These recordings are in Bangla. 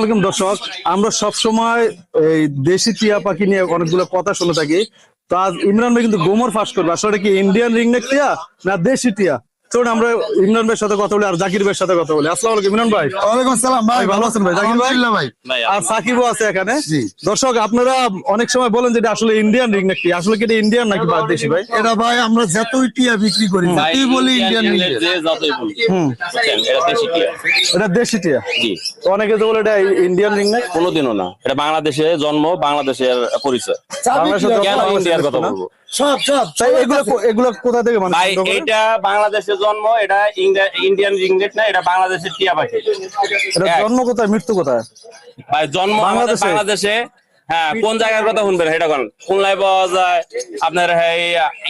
আসসালামু আলাইকুম দর্শক, আমরা সব সময় এই দেশি টিয়া পাখি নিয়ে অনেকগুলো কথা শুনে থাকি। তো আজ ইমরান ভাই কিন্তু গোমর ফাঁস করবে, আসলে কি ইন্ডিয়ান রিংনেক টিয়া না দেশি টিয়া। চলুন আমরা ইমরান ভাইয়ের সাথে কথা বলি আর জাকির ভাইয়ের সাথে কথা বলি। আসসালামু আলাইকুম ইমরান ভাই। ওয়ালাইকুম আসসালাম ভাই, ভালো আছেন ভাই? জাকির ভাই ভাই আর সাকিবও আছে এখানে। জি। দর্শক আপনারা অনেক সময় বলেন যে এটা আসলে ইন্ডিয়ান রিংনেক টিয়া, আসলে কি এটা ইন্ডিয়ান নাকি দেশি ভাই? এটা ভাই আমরা যতই টিয়া বিক্রি করি যতই বলি ইন্ডিয়ান এটা দেশি টিয়া। জি, তো অনেকে তো বলে এটা ইন্ডিয়ান রিংনেক। কোনোদিনও না। এটা বাংলাদেশে জন্ম, বাংলাদেশের পরিচয়। বাংলাদেশের কেন জন্ম, ইন্ডিয়ার কথা না? বলবো? সব তাই এগুলো কোথা থেকে মানুষ ভাই সংগ্রহ করে? এটা বাংলাদেশে জন্ম, এটা ইন্ডিয়ান রিংনেট না, এটা বাংলাদেশের টিয়া পাখি। এটা জন্ম কোথায়, মৃত্যু কোথায়? ভাই জন্ম আমাদের বাংলাদেশে? বাংলাদেশে। হ্যাঁ, কোন জায়গার কথা শুনবেন সেটা কোন? খুলনায় পাওয়া যায়, আপনার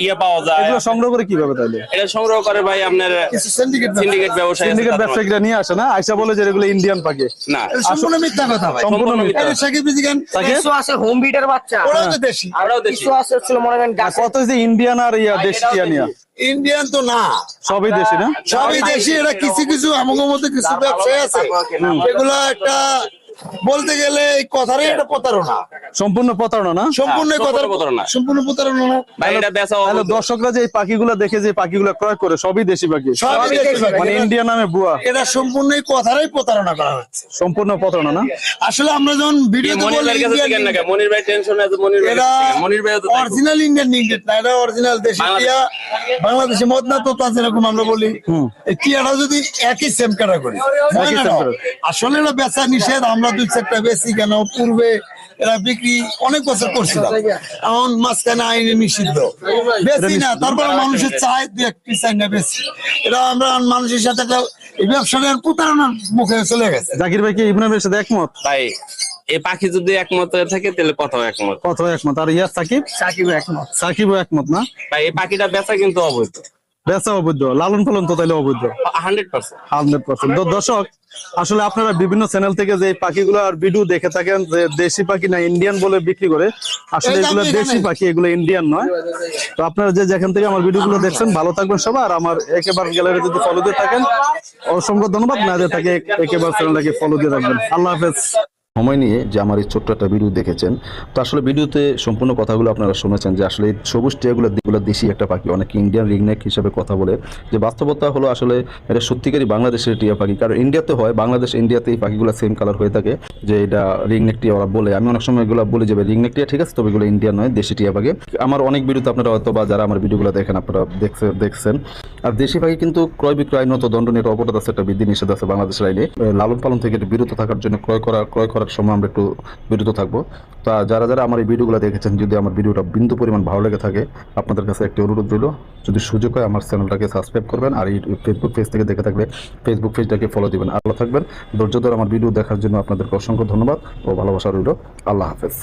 ইয়ে পাওয়া যায়। এগুলো সংগ্রহ করে কিভাবে তাহলে? এটা সংগ্রহ করে ভাই আপনার কিছু syndicate সিন্ডিকেট ব্যবসায়ী আছে সিন্ডিকেট তাদের ব্যবসায়ীরা নিয়ে আসে না, আইসা বলে যে এগুলো ইন্ডিয়ান পাখি। না, এটা সম্পূর্ণ মিথ্যা কথা ভাই। সম্পূর্ণ মিথ্যা। এটা সাকিব বিজিগান সাকিব? কিছু আছে হোম বিটের বাচ্চা, ওরাও তো দেশি। আমরাও দেখি। কিছু আছে হচ্ছিল মনে করেন আর গাছে। কত যে ইন্ডিয়ান আর দেশি টিয়া নিয়া ইন্ডিয়ান তো না, সবই দেশি না? সবই দেশি। এটা কিছু কিছু আমাদের মধ্যে কিছু ব্যবসায়ী আছে এগুলো একটা বলতে গেলে এই কথারই একটা প্রতারণা, সম্পূর্ণ প্রতারণা না? সম্পূর্ণ হ্যাঁ, কথার প্রতারণা। সম্পূর্ণ প্রতারণা না ভাই এটা বেচা তাহলে অবৈধ। দর্শকরা যে এই পাখিগুলো দেখে যে পাখিগুলো ক্রয় করে সবই দেশি পাখি, সবই দেশি পাখি। মানে ইন্ডিয়ান নামে বুয়া, এটা সম্পূর্ণ এই কথারই প্রতারণা করা হচ্ছে। সম্পূর্ণ প্রতারণা না? আসলে আমরা যখন ভিডিওতে মনির বলি ভাইয়ের কাছে ইন্ডিয়ান শিখেন না কেন? মনির ভাই টেনশন আছে, মনির ভাই এটা মনির ভাই তো অরিজিনাল ইন্ডিয়ান নিংগেট না, এটা অরিজিনাল দেশি বাংলাদেশ। টিয়া। বাংলাদেশি মদনা তোতা যেরকম আমরা বলি, এই টিয়াটা যদি একই সেম ক্যাটাগরি, একই same category। আসলে এটা বেচা নিষেধ। আমরা দুই চারটা বেশি কেন, পূর্বে এরা বিক্রি অনেক বছর করছিলাম, এখন মাঝখানে আইনে নিষিদ্ধ বেশি না। তারপরে মানুষের চাই দু এক পিস চাই না বেশি। এটা আমরা মানুষের সাথে একটা এই ব্যবসাটা প্রতারণার মুখে চলে গেছে। জাকির ভাই কি ইমরান ভাইয়ের সাথে একমত? ভাই এই পাখি যদি একমত হয়ে থাকে তাহলে কথাও একমত। কত একমত? আর সাকিব? সাকিব একমত। সাকিবও একমত না? ভাই এই পাখিটা বেচা কিন্তু অবৈধ, বেচা অবৈধ, লালন পালন তো তাইলে অবৈধ 100%। 100%। দর্শক আসলে আপনারা বিভিন্ন চ্যানেল থেকে যে পাখিগুলো আর ভিডিও দেখে থাকেন যে দেশি পাখি না ইন্ডিয়ান বলে বিক্রি করে, আসলে এগুলো দেশি পাখি, এগুলো ইন্ডিয়ান নয়। তো আপনারা যে যেখান থেকে আমার ভিডিওগুলো দেখছেন ভালো থাকবেন সবাই। আর আমার একেবারে গ্যালারি যদি ফলো দিয়ে থাকেন অসংখ্য ধন্যবাদ, না দিয়ে থাকে একেবারে চ্যানেলটাকে ফলো দিয়ে রাখবেন। আল্লাহ হাফেজ। সময় নিয়ে যে আমার এই ছোট্ট একটা ভিডিও দেখেছেন, তো আসলে ভিডিওতে সম্পূর্ণ কথাগুলো আপনারা শুনেছেন যে আসলে এই সবুজ টিয়াগুলো দেশি একটা পাখি, অনেকে ইন্ডিয়ান রিংনেক হিসাবে কথা বলে। যে বাস্তবতা হলো আসলে এটা সত্যিকারই বাংলাদেশের টিয়া পাখি, কারণ ইন্ডিয়াতে হয়, বাংলাদেশ ইন্ডিয়াতে এই পাখিগুলো সেম কালার হয়ে থাকে, যে এটা রিংনেক টিয়া ওরা বলে। আমি অনেক সময় এগুলো বলি যে রিংনেক টিয়া ঠিক আছে, তবে এগুলো ইন্ডিয়ান নয়, দেশি টিয়া পাখি। আমার অনেক ভিডিওতে আপনারা হয়তো বা যারা আমার ভিডিওগুলো দেখেন আপনারা দেখছেন। আর দেশি পাখি কিন্তু ক্রয় বিক্রয় আইনত দণ্ডনীয় অপরাধ আছে, একটা বিধি নিষেধ আছে বাংলাদেশের আইনে। লালন পালন থেকে একটু বিরত থাকার জন্য ক্রয় করার সময় আমরা একটু বিরত থাকবো। তা যারা যারা আমার এই ভিডিওগুলো দেখেছেন, যদি আমার ভিডিওটা বিন্দু পরিমাণ ভালো লেগে থাকে, আপনাদের কাছে একটি অনুরোধ রইল, যদি সুযোগ হয় আমার চ্যানেলটাকে সাবস্ক্রাইব করবেন। আর এই ফেসবুক পেজ থেকে দেখে থাকলে ফেসবুক পেজটাকে ফলো দিবেন। আল্লাহ থাকবেন। ধৈর্য ধরে আমার ভিডিও দেখার জন্য আপনাদেরকে অসংখ্য ধন্যবাদ ও ভালোবাসা রইল। আল্লাহ হাফেজ।